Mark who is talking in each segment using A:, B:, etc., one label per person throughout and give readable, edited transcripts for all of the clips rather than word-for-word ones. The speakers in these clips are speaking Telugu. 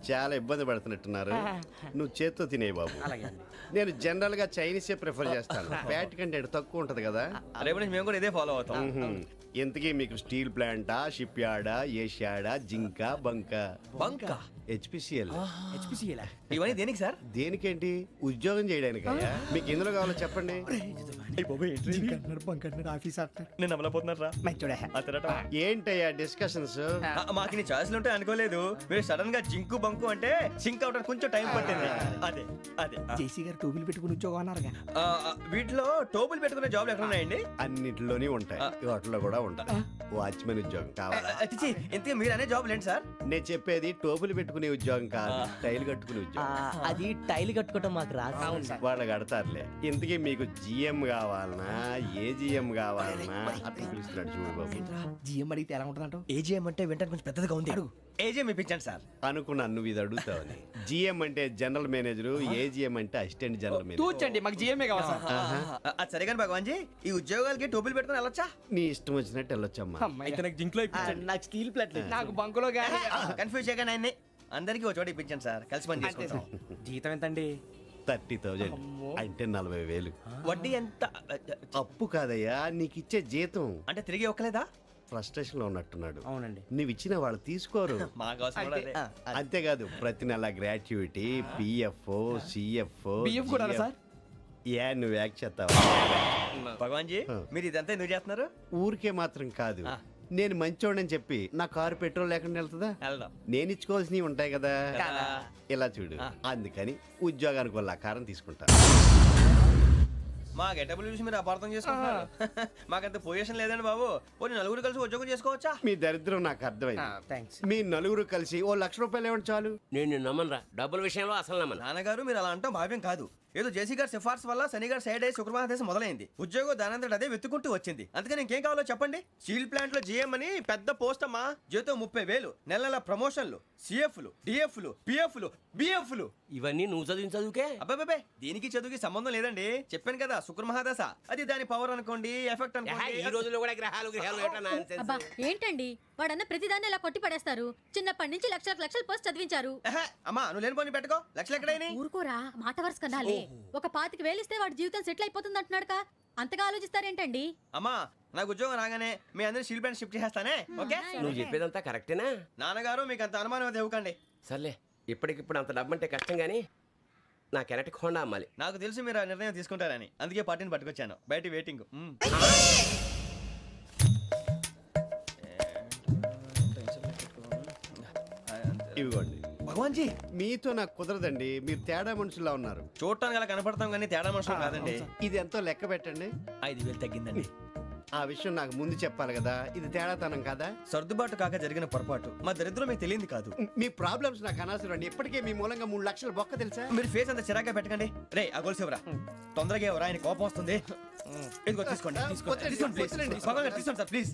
A: చాలా ఇబ్బంది పడుతున్నట్టున్నారు. నువ్వు చేత్తో తినేయి బాబు. నేను జనరల్ గా చైనీసే ప్రిఫర్ చేస్తాను. ఫ్యాట్ కంటెంట్ తక్కువ ఉంటది కదా.
B: రేపు నుంచి మేము కూడా ఇదే ఫాలో అవుతాం.
A: ఇంతకీ మీకు స్టీల్ ప్లాంటా, షిప్ యార్డా, ఏషియాడా, జింక, బంక, హెచ్పిసిఎల్.
B: ఇవన్నీ దేనికి సార్?
A: దేనికేంటి? ఉద్యోగం చేయడానికి. మీకు ఎందులో కావాలో చెప్పండి.
B: నేను అమలపోతున్నారా?
A: ఏంటయ్యా డిస్కషన్స్?
B: మాకు నీ ఛాయిస్లు ఉంటాయి అనుకోలేదు. మీరు సడన్ గా జింకు బంకు అంటే సింక్ అవడానికి కొంచెం టైం పట్టింది. అదే అదే
C: జేసీ గారు టోబుల్ పెట్టుకుని ఉద్యోగం అన్నారుగా.
B: వీటిలో టోబుల్ పెట్టుకునే జాబ్లు ఎక్కడ ఉన్నాయండి?
A: అన్నిటిలోనే ఉంటాయి, వాటిలో కూడా ఉంటాయి. వాచ్మెన్ ఉద్యోగం కావాలా?
B: ఇంతకీ మీరు అనే జాబ్ ఏంటి సార్?
A: నేను చెప్పేది టోపులు పెట్టుకునే ఉద్యోగం కాదు, టైల్ కట్టుకునే ఉద్యోగం.
D: అది టైల్ కట్టుకోవటం మాకు రాదు.
A: వాళ్ళు కడతారులే. ఇంతకీ మీకు జిఎం కావాలనా, ఏ జిఎం కావాలనా? అట్లా పిలుస్తున్నాడు చూడు బాబు.
C: జిఎం అడిగితే ఎలా ఉంటుందంట?
B: ఏజీఎం అంటే వింటానికి కొంచెం పెద్దదిగా ఉంది. ఏజీఎం ఇప్పించండి సార్.
A: అనుకున్నాను నువ్వు ఇది అడుగుతావని. జిఎం అంటే జనరల్ మేనేజర్, ఏజిఎం అంటే అసిస్టెంట్ జనరల్ మేనేజర్.
C: తూచండి, మాకు జిఎంఏ కావాలి సార్.
B: అది సరే కానీ భగవాన్ జీ, ఈ ఉద్యోగాలకి టోపులు పెట్టుకుని వెళ్ళొచ్చా?
A: నీ ఇష్టం వచ్చినట్టు వెళ్ళొచ్చమ్మా.
D: నాకు స్టీల్ ప్లేట్
C: నాకు బంకులో గానీ
B: కన్ఫ్యూజ్ చేయగానే ఆయన్ని అందరికీ ఒక చోట ఇప్పించండి సార్, కలిసి పని చేసుకుంటాం.
C: జీతం ఎంతండి?
A: 30,000 అంటే 40,000.
B: వడ్డీ ఎంత?
A: అప్పు కాదయ్యా, నీకు ఇచ్చే జీతం.
B: అంటే తిరిగి ఒక్కలేదా?
A: ఫ్రస్ట్రేషన్ లో ఉన్నట్టున్నాడు.
C: అవునండి.
A: నువ్వు ఇచ్చిన వాళ్ళు తీసుకోరు.
B: మాకు అవసరం కూడా అదే.
A: అంతేకాదు ప్రతి నెల గ్రాట్యుటీ, పిఎఫ్, సిఎఫ్.
C: బియ్యం కూడా సార్?
A: ఏ నువ్వు యాక్ట్ చేస్తావా?
B: భగవాన్ జీ, మీరు ఇదంతా ఎందుకు చేస్తున్నారు?
A: ఊరికే మాత్రం కాదు, నేను మంచోడని చెప్పి నా కారు పెట్రోల్ లేకుండా వెళ్తుందా?
B: వెళ్దాం.
A: నేను ఇచ్చుకోవాల్సినవి ఉంటాయి కదా. ఇలా చూడు, అందుకని ఉద్యోగానికి వాళ్ళ ఆకారం తీసుకుంటా.
B: మా గెటబుల్ చూసి మీరు అపార్థం చేసుకుంటున్నారు. మాకంత పొజిషన్ లేదండి బాబు. పోనీ నలుగురు కలిసి ఉద్యోగం చేసుకోవచ్చా?
A: మీ దరిద్రం నాకు అర్థమైంది.
C: థ్యాంక్స్.
A: మీ నలుగురు కలిసి ఓ ₹1,00,000 ఇవ్వండి చాలు.
E: నేను నమ్మనరా, డబ్బుల విషయంలో అసలు నమ్మను.
B: నాన్నగారు మీరు అలా అంటాం భావ్యం కాదు. ఏదో జేసీ గారి సిఫార్సు వల్ల శని గారు సైడ్ అయ్యి శుక్రవారం మొదలైంది. ఉద్యోగం దానంతటి అదే వెతుకుంటూ వచ్చింది. అందుకని ఇంకేం కావాలో చెప్పండి. స్టీల్ ప్లాంట్ లో జిఎం అని పెద్ద పోస్ట్ అమ్మా. జీతం 30,000, నెల నెల ప్రమోషన్లు, సిఎఫ్లు, డిఎఫ్లు, పిఎఫ్లు, బిఎఫ్లు.
E: ఇవన్నీ నువ్వు చదివిన చదువుకే.
B: అబ్బాబే, దీనికి చదువుకి సంబంధం లేదండి. చెప్పాను కదా, శుక్ర మహాదశ. అది దాని పవర్ అనుకోండి, ఎఫెక్ట్
E: ఈ
B: అనుకోండి.
E: రోజుల్లో కూడా గ్రహాలు ఏటా nonsense?
F: అబ్బా ఏంటండి వాడన్న ప్రతిదాన్ని ఇలా కొట్టి పడేస్తారు. చిన్నప్పటి నుంచి లక్షల పోస్ట్ చదివించారు.
B: అమ్మా నువ్వు లేని పోనీ పెట్టుకో. లక్షలు ఎక్కడైనా
F: ఊరుకోరా, మాట వరుస కదాలే. ఒక 25,000 ఇస్తే వాడి జీవితం సెటిల్ అయిపోతుంది అంటున్నాడుక. అంతగా ఆలోచిస్తారేంటండి?
B: అమ్మా నాకు ఉద్యోగం రాగానే మీ అందరి స్టీల్ ప్లాంట్ షిఫ్ట్ చేస్తానే. ఓకే,
E: నువ్వు చెప్పేదంతా కరెక్టేనా?
B: నాన్నగారు మీకు అంత అనుమానం అది ఇవ్వకండి.
E: సర్లే, ఇప్పటికిప్పుడు అంత డబ్బు అంటే కష్టం కానీ నాకు ఎలక్ట్రిక్ హోండా అమ్మాలి.
B: నాకు తెలుసు మీరు ఆ నిర్ణయం తీసుకుంటారని, అందుకే పార్టీని పట్టుకొచ్చాను. బయట వెయిటింగ్.
A: ఇవ్వండి.
B: భగవాన్ జీ,
A: మీతో నాకు కుదరదండి, మీరు తేడా మనుషుల్లా ఉన్నారు.
B: చూడటానికి అలా కనపడతాం కానీ తేడా మనుషులు కాదండి.
A: ఇది ఎంతో లెక్క పెట్టండి.
B: 5,000 తగ్గిందండి.
A: ఆ విషయం నాకు ముందు చెప్పాలి కదా. ఇది తేడాతనం కదా.
B: సర్దుబాటు కాక జరిగిన పొరపాటు. మా దరిద్రం మీకు తెలియంది కాదు.
A: మీ ప్రాబ్లమ్స్ నాకు అనవసరం అండి. ఇప్పటికే మీ మూలంగా 3 లక్షల బొక్క తెలుసా.
B: మీరు ఫేస్ అంత చిరాగ్గా పెట్టకండి. రే ఆ గొలుసు ఎవరా? తొందరగా ఎవరా, ఆయన కోపం వస్తుంది. ఇదిగో తీసుకోండి. తీసుకోండి ప్లీజ్. భగవాన్ గారు తీసుకోండి సార్ ప్లీజ్.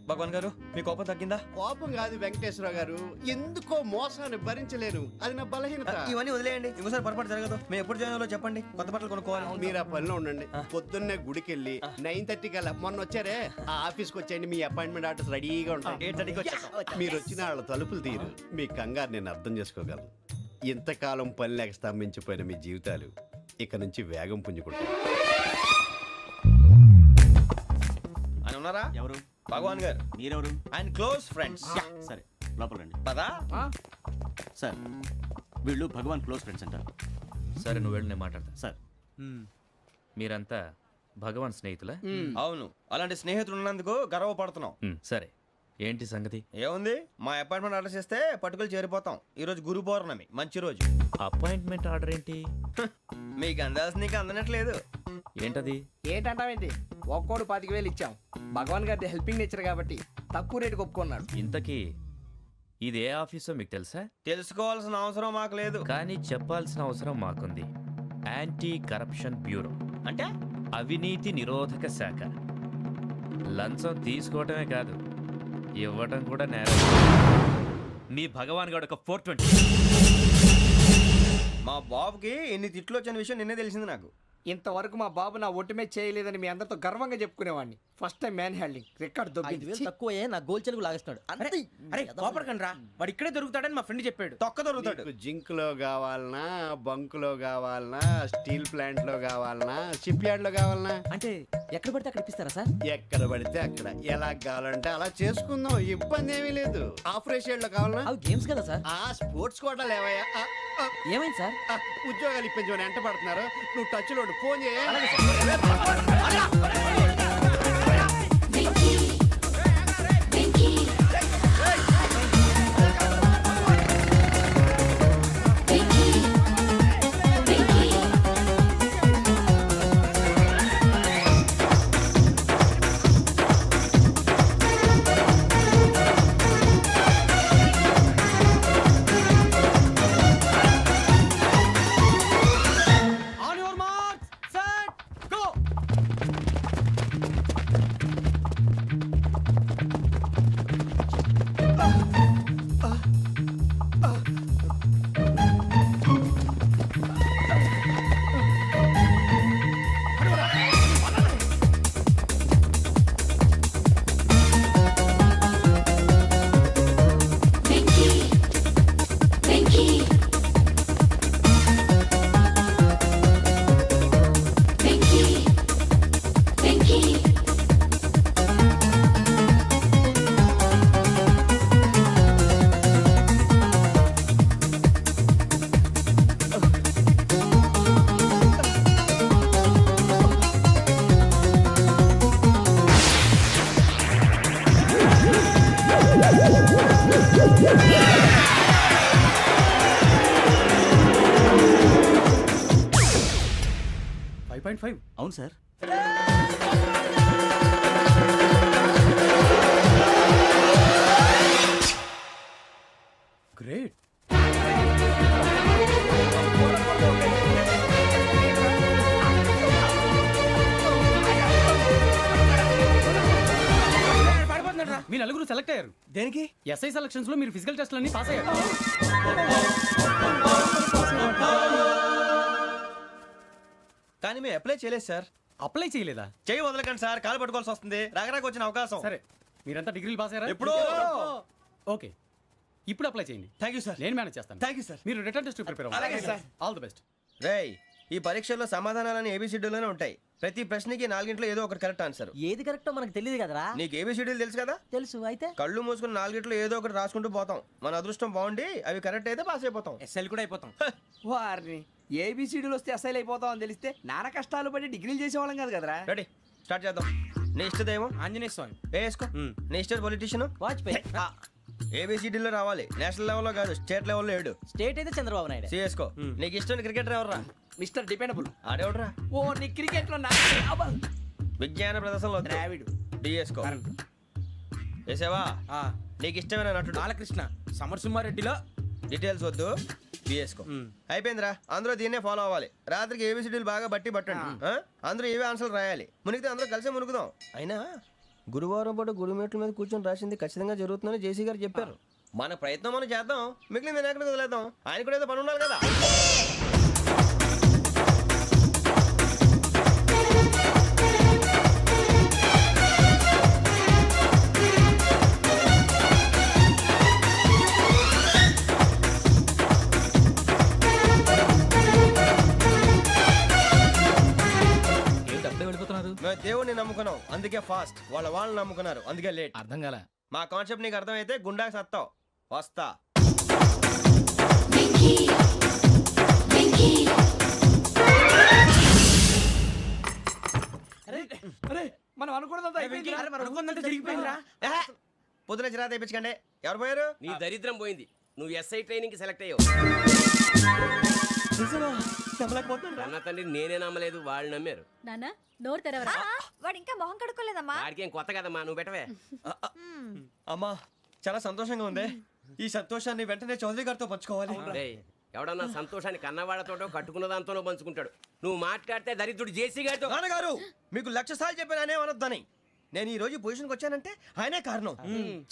B: భగవాన్ గారు మీ కోపం తగ్గిందా?
A: కోపం కాదు వెంకటేశ్వర గారు, ఎందుకో మోసాన్ని భరించలేను, అది నా బలహీనత.
B: ఇవన్నీ వదిలేయండి, ఇంకోసారి పొరపాటు జరగదు. మేము ఎప్పుడు జాయిన్ చెప్పండి, కొత్త బట్టలు కొనుక్కోవాలి.
A: మీరు ఆ పనిలో ఉండండి. పొద్దున్నే గుడికి వెళ్ళి 9:30 కల్లా, మొన్న వచ్చారే ఆ ఆఫీస్కి వచ్చేయండి. మీ అపాయింట్మెంట్ ఆర్డర్స్ రెడీగా ఉంటాయి.
B: 8:30కి వచ్చేస్తాం.
A: మీరు వచ్చిన వాళ్ళ తలుపులు తీరు. మీ కంగారు నేను అర్థం చేసుకోగలను. ఇంతకాలం పని లేక స్తంభించిపోయిన మీ జీవితాలు ఇక నుంచి వేగం పుంజుకుంటాయి.
B: ఆయన ఉన్నారా?
G: ఎవరు?
B: భగవాన్ గారు.
G: మీరెవరు?
B: ఆయన క్లోజ్ ఫ్రెండ్స్.
G: సరే లోపల రండి.
B: పదా
G: సార్ వీళ్ళు భగవాన్ క్లోజ్ ఫ్రెండ్స్ అంటారు.
H: సరే నువ్వు వెళ్ళి నేను మాట్లాడతా.
G: సార్
H: మీరంతా భగవాన్ స్నేహితులా?
B: అవును, అలాంటి స్నేహితులు ఉన్నందుకు గర్వపడుతున్నాం.
H: సరే ఏంటి సంగతి?
B: ఏముంది, మా అపాయింట్మెంట్ ఆర్డర్ చేస్తే పట్టుకులు చేరిపోతాం. ఈ రోజు గురు పౌర్ణమి, మంచి రోజు.
H: అపాయింట్మెంట్ ఆర్డర్ ఏంటి?
B: మీకు అందాల్సిన నీకు అందనట్లేదు.
H: ఏంటది?
C: ఏంటంటావేంటి? ఒక్కోడు 25,000 ఇచ్చాం. భగవాన్ గారి హెల్పింగ్ నేచర్ కాబట్టి తక్కువ రేటుకి ఒప్పుకున్నాడు.
H: ఇంతకీ ఇది ఏ ఆఫీసో మీకు తెలుసా?
B: తెలుసుకోవాల్సిన అవసరం మాకు లేదు,
H: కానీ చెప్పాల్సిన అవసరం మాకుంది. యాంటీ కరప్షన్ బ్యూరో
B: అంటే
H: అవినీతి నిరోధక శాఖ. లంచం తీసుకోవటమే కాదు, ఇవ్వటం కూడా నేరం. మీ భగవాన్ గారు ఒక 420.
B: మా బాబుకి ఎన్ని తిట్లు వచ్చిన విషయం నిన్నే తెలిసింది నాకు.
C: ఇంతవరకు మా బాబు నా ఒట్టుమే చేయలేదని మీ అందరితో గర్వంగా చెప్పుకునేవాడిని. First time man handing record
D: 5,000
C: దొబ్బింది.
D: తక్కువ నా గోల్ చెలుగు లాగేస్తున్నాడు అంతే.
B: అరే కోపడకండి రా, వాడు ఇక్కడే దొరుకుతాడని మా ఫ్రెండ్ చెప్పాడు. తొక్క దొరుకుతాడు.
A: నీకు జింక్ లో కావాలనా, బంక్ లో కావాలనా, స్టీల్ ప్లాంట్ లో కావాలనా, షిప్ యార్డ్ లో కావాలనా,
D: అంటే ఎక్కడ పడితే అక్కడ ఇప్పిస్తారా సార్?
A: ఎక్కడ పడితే అక్కడ ఎలా కావాలంటే అలా చేసుకుందాం. ఇబ్బంది ఏమీ లేదు. ఆపరేషన్ లో కావాలనా,
D: అవి గేమ్స్ కదా సార్.
A: ఆ స్పోర్ట్స్ కోటా లేవయ్యా.
D: ఏమైంది సార్?
A: ఉద్యోగాలు ఇప్పించమని ఎంట పడుతున్నారు. నువ్వు టచ్ లో ఫోన్ చేయ.
B: On your marks, set, go.
G: అవును సార్.
B: గ్రేట్.
I: మీ నలుగురు సెలెక్ట్ అయ్యారు.
B: దేనికి?
I: ఎస్ఐ సెలక్షన్స్ లో మీరు ఫిజికల్ టెస్ట్లన్నీ పాస్ అయ్యారు.
B: కానీ మేము అప్లై చేయలేదు సార్.
I: అప్లై చేయలేదా?
B: చేయి వదలకండి సార్, కాలు పట్టుకోవాల్సి వస్తుంది. రాగరాకు వచ్చిన అవకాశం.
I: సరే, మీరంతా డిగ్రీలు పాస్ అయ్యారా?
B: ఎప్పుడో.
I: ఓకే, ఇప్పుడు అప్లై చేయండి.
B: Thank you sir.
I: నేను మేనేజ్ చేస్తాను.
B: Thank you sir.
I: మీరు రిటర్న్ టెస్ట్ ప్రిపేర్
B: అలాగే
I: అవ్వండి.
B: సార్.
I: All the best.
B: రేయ్, ఈ పరీక్షల్లో సమాధానాలని ఏబిసిడ్యూల్లోనే ఉంటాయి. ప్రతి ప్రశ్నకి 4 ఏదో ఒకటి కరెక్ట్ ఆన్సర్.
D: ఏది కరెక్టో మనకు తెలియదు కదరా.
B: నీకు ఏబిసిడ్యూల్ తెలుసు కదా?
D: తెలుసు. అయితే
B: కళ్ళు మూసుకుని 4 ఏదో ఒకటి రాసుకుంటూ పోతాం. మన అదృష్టం బాగుండి అవి కరెక్ట్ అయితే పాస్ అయిపోతాం.
C: ఎస్ఎల్ కూడా అయిపోతాం. వారిని ఏబిసిడీలు వస్తే ఎస్ఐలు అయిపోతాం అని తెలిస్తే నాన్న కష్టాలు పడి డిగ్రీలు చేసేవాళ్ళం కాదు కదరా.
B: రెడీ, స్టార్ట్ చేద్దాం. నీ ఇష్టదేమో
I: ఆంజనేయ స్వామి.
B: వేసుకో. నీ ఇష్ట పొలిటీషియన్
D: వాజ్పేయి.
B: ఏబిసిడీలో రావాలి. నేషనల్ లెవెల్లో కాదు, స్టేట్ లెవెల్లో 7.
D: స్టేట్ అయితే చంద్రబాబు నాయుడు.
B: సిఎస్కో. నీకు ఇష్టం క్రికెటర్ ఎవర్రా?
C: Mister dependable.
B: ఆడేవడరా?
C: ఓ నీ క్రికెట్ లో
B: విజ్ఞాన ప్రదర్శనలో
C: ద్రావిడు.
B: డిఎస్కో. వేసావా? నీకు ఇష్టమైన నటుడు?
I: బాలకృష్ణ. సమర్ సుమారెడ్డిలో
B: డీటెయిల్స్ వద్దు, బిఎస్కో. అయిపోయిందిరా. అందరూ దీన్నే ఫాలో అవ్వాలి. రాత్రికి ఏబిసిడీలు బాగా బట్టి పట్టండి. అందరూ ఏవే ఆన్సర్లు రాయాలి. మునిగితే అందరూ కలిసి మునుగుదాం. అయినా గురువారం పాటు గురుమేట్ల మీద కూర్చొని రాసింది ఖచ్చితంగా జరుగుతుందని జేసీ గారు చెప్పారు. మన ప్రయత్నం మనం చేద్దాం, మిగిలింది నేను ఎక్కడికి వదిలేద్దాం. ఆయన కూడా ఏదో పని ఉండాలి కదా. మేము దేవుడిని నమ్ముకున్నాం, అందుకే ఫాస్ట్. వాళ్ళని నమ్ముకున్నారు, అందుకే లేట్.
I: అర్థం కాల.
B: మా కాన్సెప్ట్ నీకు అర్థమైతే గుండాకి సత్తావు. వస్తా.
C: అరే మనం అనుకున్నదంతా
B: జరిగిపోయిందిరా. పొద్దున చిరా తెప్పించకండి. ఎవరు పోయారు?
E: నీ దరిద్రం పోయింది. నువ్వు ఎస్ఐ ట్రైనింగ్ కి సెలెక్ట్ అయ్యావు. అన్న తండ్రి నేనే నమ్మలేదు, వాళ్ళు నమ్మారు.
F: నాన్న నోరు తెరవరా.
J: వాడు ఇంకా మొహం కడుక్కోలేదమ్మా.
E: వాడికి ఏం కొత్త కదమ్మా, నువ్వు పెట్టవే.
B: అమ్మా, చాలా సంతోషంగా ఉంది. ఈ సంతోషాన్ని వెంటనే చౌదరి గారితో పంచుకోవాలి.
E: డేయ్, ఎవడన్నా సంతోషాన్ని కన్నవాళ్లతోటో కట్టుకున్న దాంతోనో పంచుకుంటాడు. నువ్వు మాట్లాడితే దరిద్రుడు జేసీ గారితో.
B: నాన్నగారు, మీకు 1,00,000 సార్లు చెప్పాను అనే అనొద్దని. నేను ఈ రోజు ఈ పొజిషన్కి వచ్చానంటే ఆయనే కారణం.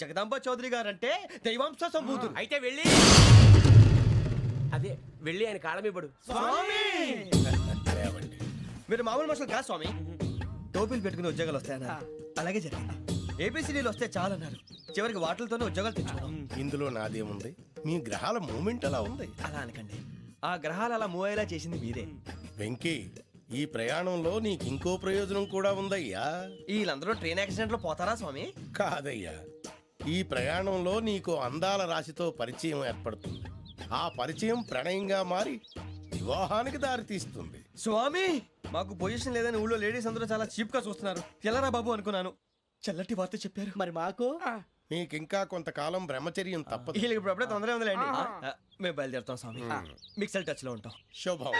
B: జగదాంబ చౌదరి గారు అంటే దైవాంశ సంభూతుడు.
E: అయితే వెళ్ళి అదే వెళ్ళి ఆయన కాళ్ళమివ్వడు.
B: మీరు మామూలు మనుషులు కాదు స్వామి. టోపీలు పెట్టుకుని ఉద్యోగాలు వస్తాయన్నారు, అలాగే జరిగింది. ఏపీసీడీలు వస్తే చాలన్నారు, చివరికి వాటిలతోనే ఉద్యోగాలు తెచ్చుకున్నాం.
K: ఇందులో నాదేముంది, మీ గ్రహాల మూమెంట్ అలా ఉంది.
B: అలా అనకండి, ఆ గ్రహాలు అలా మూవ్ అయ్యేలా చేసింది మీరే.
K: వెంకీ, ఈ ప్రయాణంలో నీకు ఇంకో ప్రయోజనం కూడా ఉందయ్యా.
B: వీళ్ళందరూ ట్రైన్ యాక్సిడెంట్ లో పోతారా స్వామి?
K: కాదయ్యా, ఈ ప్రయాణంలో నీకు అందాల రాశితో పరిచయం ఏర్పడుతుంది. ఆ పరిచయం ప్రణయంగా మారి వివాహానికి దారితీస్తుంది.
B: స్వామి, మాకు పొజిషన్ లేదని ఊళ్ళో లేడీస్ అందరూ చాలా చీప్ గా చూస్తున్నారు. ఎలారా బాబు అనుకున్నాను, చల్లటి వార్త చెప్పారు.
D: మరి మాకు
K: నీకింకా కొంతకాలం బ్రహ్మచర్యం తప్పదు.
B: వీళ్ళకి ఇప్పుడు అప్పుడే తొందరగా ఉందిలేండి. మేము బయలుదేరుతాం స్వామి, మిక్సెల్ టచ్ లో ఉంటాం.
K: శుభం.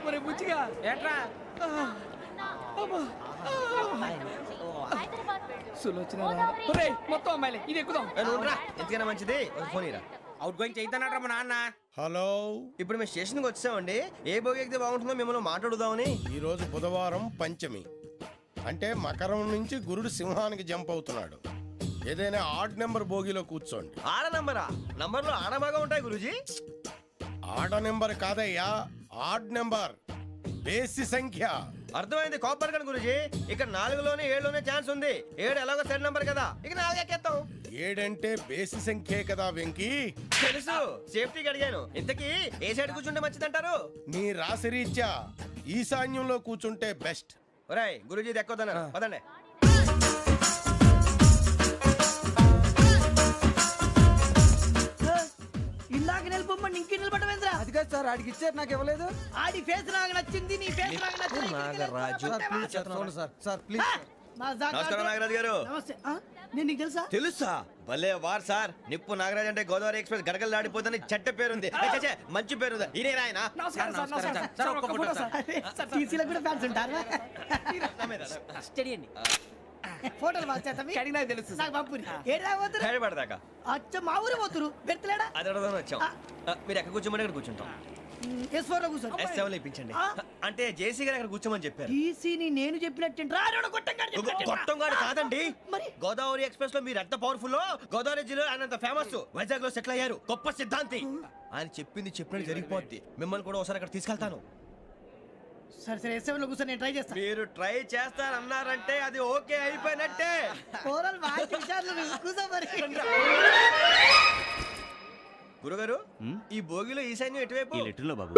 C: మరి బుచ్చిగా
I: ఏట్రా
C: సులోచన మొత్తం అమ్మాయిలే, ఇది ఎక్కుదాం.
B: ఎందుకైనా మంచిది ఒక ఫోన్ ఇరా.
I: అవుట్ గోయింగ్ చేద్దానట్రా మా నాన్న.
K: హలో,
B: ఇప్పుడు మేము స్టేషన్కి వచ్చామండి. ఏ బోగి ఎక్కితే బాగుంటుందో మిమ్మల్ని మాట్లాడుదామని.
K: ఈరోజు బుధవారం పంచమి, అంటే మకరం నుంచి గురుడు సింహానికి జంప్ అవుతున్నాడు. ఏదైనా ఆడ్ నెంబర్ బోగిలో కూర్చోండి.
B: ఆడ నంబరా? నంబర్లో ఆడ బాగా ఉంటాయి గురూజీ.
K: ఆడ నెంబర్ కాదయ్యా, ఆడ్ నెంబర్, బేసి సంఖ్య.
B: అర్థమైంది, కాపర్ కానీ గురూజీ. ఇక్కడ 4లోనే 7లోనే ఛాన్స్ ఉంది. 7 ఎలాగో సెడ్ నంబర్ కదా, ఇక 4 ఎక్కేస్తాం.
K: 7 అంటే బేసి సంఖ్యే కదా వెంకీ.
B: తెలుసు, సేఫ్టీకి అడిగాను. ఇంతకీ ఏ సైడ్ కూర్చుంటే మంచిదంటారు?
K: నీ రాశి రీత్యా ఈశాన్యంలో కూర్చుంటే బెస్ట్.
B: ఒరాయ్ గురూజీ దెక్కొద్దన్నారు, పదండి.
C: ఇందాక నిలబొమ్మని ఇంకే నిలబడమేంద్రా? అది కాదు సార్, ఆడికి ఇచ్చారు, నాకు ఇవ్వలేదు. ఆడి ఫేస్ నాకు నచ్చింది, నీ ఫేస్ నాకు నచ్చింది.
B: నాగరాజు.
C: Sir please.
B: నమస్కారం నాగరాజు గారు.
C: నమస్తే. నేను నీకు తెలుసా?
B: తెలుసా? భలే వార్ సార్. నిప్పు నాగరాజ్ అంటే గోదావరి ఎక్స్ప్రెస్ గడగలు దాడిపోతుంది చెట్ట పేరుంది. ఛే, మంచి పేరు. ఈయన ఆయన
C: నమస్కారం సార్, నమస్కారం సార్. ఒక్క ఫోటో సార్. సార్ టీసీలో కూడా ఫ్యాన్స్ ఉంటారా?
D: స్టడీ అండి.
C: ఫోటోలు మార్చేస్తాం. కడిగి నాకు తెలుసు. నాకు పంపుని. ఏడు రాబోతురు?
B: హైదరాబాద్ అచ్చ
C: మా ఊరు పోతురు. పెడతలేడా?
B: అది అడగదామని వచ్చాం. మీరు ఎక్కడ కూర్చోమని అక్కడ కూర్చుంటాం.
C: S4 లో కూర్చో.
B: S7 ఇప్పించండి. అంటే జేసీ గారు అక్కడ కూర్చోమని చెప్పారు.
C: టీసీని నేను చెప్పినట్టు
B: గొట్టంగాడు కాదండి,
C: మరి
B: గోదావరి ఎక్స్ప్రెస్ లో మీరు ఎంత పవర్ఫుల్, గోదావరి జిల్లా ఆయన ఫేమస్, వైజాగ్ లో సెటిల్ అయ్యారు, గొప్ప సిద్ధాంతి. ఆయన చెప్పింది చెప్పినట్టు జరిగిపోద్ది. మిమ్మల్ని కూడా ఒకసారి అక్కడ తీసుకెళ్తాను.
C: సరే సరే, S7 లో కూర్చో, నేను ట్రై చేస్తాను.
B: మీరు ట్రై చేస్తారన్నారంటే అది ఓకే అయిపోయినట్టే. గురుగారు, ఈ భోగిలో ఈశాన్యం ఎటువైపు?
G: ఈ లెటర్లో బాబు.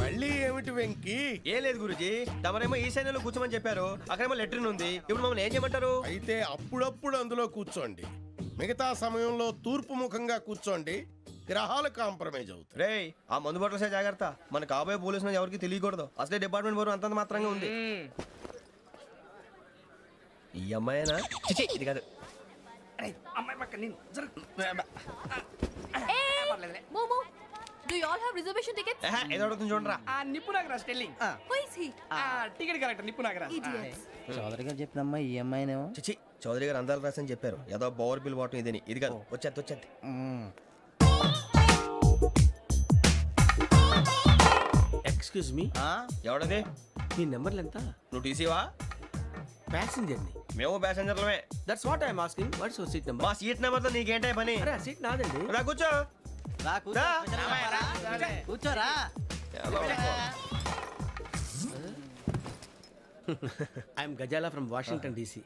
K: మళ్ళీ ఏమిటి వెంకీ?
B: ఏం లేదు గురుజీ, తమరేమో ఈశాన్యంలో కూర్చోమని చెప్పారు, అక్కడేమో లెట్రిన్ ఉంది. ఇప్పుడు మమ్మల్ని ఏం చేయమంటారు?
K: అయితే అప్పుడప్పుడు అందులో కూర్చోండి, మిగతా సమయంలో తూర్పు ముఖంగా కూర్చోండి. గ్రహాలు కాంప్రమైజ్ అవుతాయి.
B: రేయ్, ఆ మందు బాటలసే జాగ్రత్త. మన కాబోయే పోలీసులు ఎవరికి తెలియకూడదు. అసలే డిపార్ట్మెంట్ బోరు అంతంత మాత్రంగా ఉంది. ఈ అమ్మాయినా? చిచి, ఇది కాదు.
C: అమ్మాయి పక్క నేను
F: momo, do you all have reservation tickets?
B: ఏదో అడుగుతుంది చూడరా.
C: నిప్పు Nagaraj telling.
F: Who is he?
C: Ticket correct, నిప్పు నాగరాజ్.
F: Idiots.
D: చౌదరి గారు చెప్పినమ్మా ఈ అమ్మాయినేమో.
B: చిచి, చౌదరి గారు అందాలు రాసని చెప్పారు. ఏదో బోర్ బిల్ వాటం ఇదని. ఇది కాదు, వచ్చేది.
E: Excuse me,
B: ఎవడది?
E: మీ నెంబర్లు ఎంత?
B: నువ్వు టీసీవా?
E: ప్యాసింజర్ ని.
B: మేము ప్యాసెంజర్లమే.
E: That's what I'm asking. What's your seat number?
B: మా సీట్ నెంబర్ తో నీకేంటే పని?
E: అరే, ఆ సీట్ నాదండి.
B: రా కూర్చో. రా.
D: కూర్చోరా.
E: I'm Gazala from Washington DC,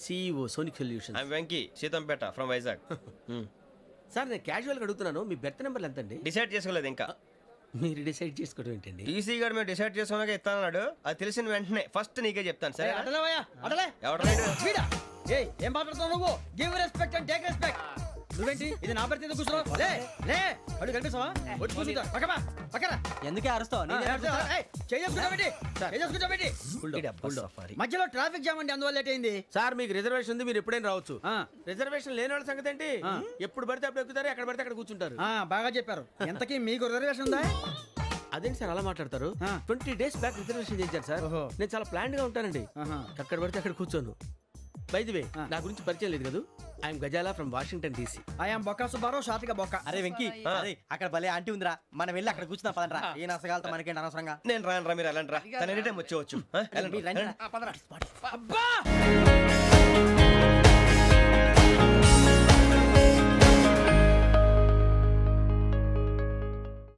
E: CEO Sonic solution.
B: I'm Venky, Seethampeta from Vizag.
E: Sir, నేను క్యాజువల్గా అడుగుతున్నాను, మీ బెర్త్ నెంబర్లు ఎంత అండి?
B: డిసైడ్ చేసుకోలేదు ఇంకా.
E: మీరు డిసైడ్ చేసుకోవడం ఏంటండి?
B: టీసీ గారు మేము డిసైడ్ చేసుకున్నాక ఇస్తానన్నాడు. అది తెలిసిన వెంటనే ఫస్ట్ నీకే చెప్తాను. సరే?
C: అటలే
B: ఎవరు?
C: ఏం మాట్లాడుతావు నువ్వు? Give respect and take respect. నువ్వేంటి ఇది నా పరిస్థితి ఎందుకు కూర్చున్నావు? లే అడుగు కనిపిస్తావా? వచ్చి కూర్చుంటా. పక్కన
D: ఎందుకే అరుస్తావు?
C: మధ్యలో ట్రాఫిక్ జామ్ అండి, అందువల్ల లేట్ అయింది.
E: సార్, మీకు రిజర్వేషన్ ఉంది, మీరు ఎప్పుడైనా రావచ్చు. రిజర్వేషన్ లేని వాళ్ళ సంగతి ఏంటి? ఎప్పుడు పడితే అప్పుడు ఎక్కుతారు, ఎక్కడ పడితే అక్కడ కూర్చుంటారు.
C: బాగా చెప్పారు. ఎంతకీ మీకు రిజర్వేషన్ ఉందా?
E: అదేంటి సార్ అలా మాట్లాడతారు? 20 days బ్యాక్ రిజర్వేషన్ చేయించారు సార్. నేను చాలా ప్లాన్డ్ గా ఉంటానండి, అక్కడ పడితే అక్కడ కూర్చోను. బై ది వే, నా గురించి పరిచయం లేదు కదా. I'm Gazala from Washington DC.
C: I'm Bokka Subbarao, షార్ట్గా బొక్క.
D: అరే వెంకీ, అక్కడ భలే ఆంటీ ఉందిరా, మనం వెళ్ళి అక్కడ కూర్చున్నా పదండ్రా. ఏ నసగాలతో మనకేంటి అనవసరంగా.
B: నేను రాను రా, మీరు వెళ్ళండి రా. తన ఎనీ టైం వచ్చేవచ్చు.
C: అబ్బా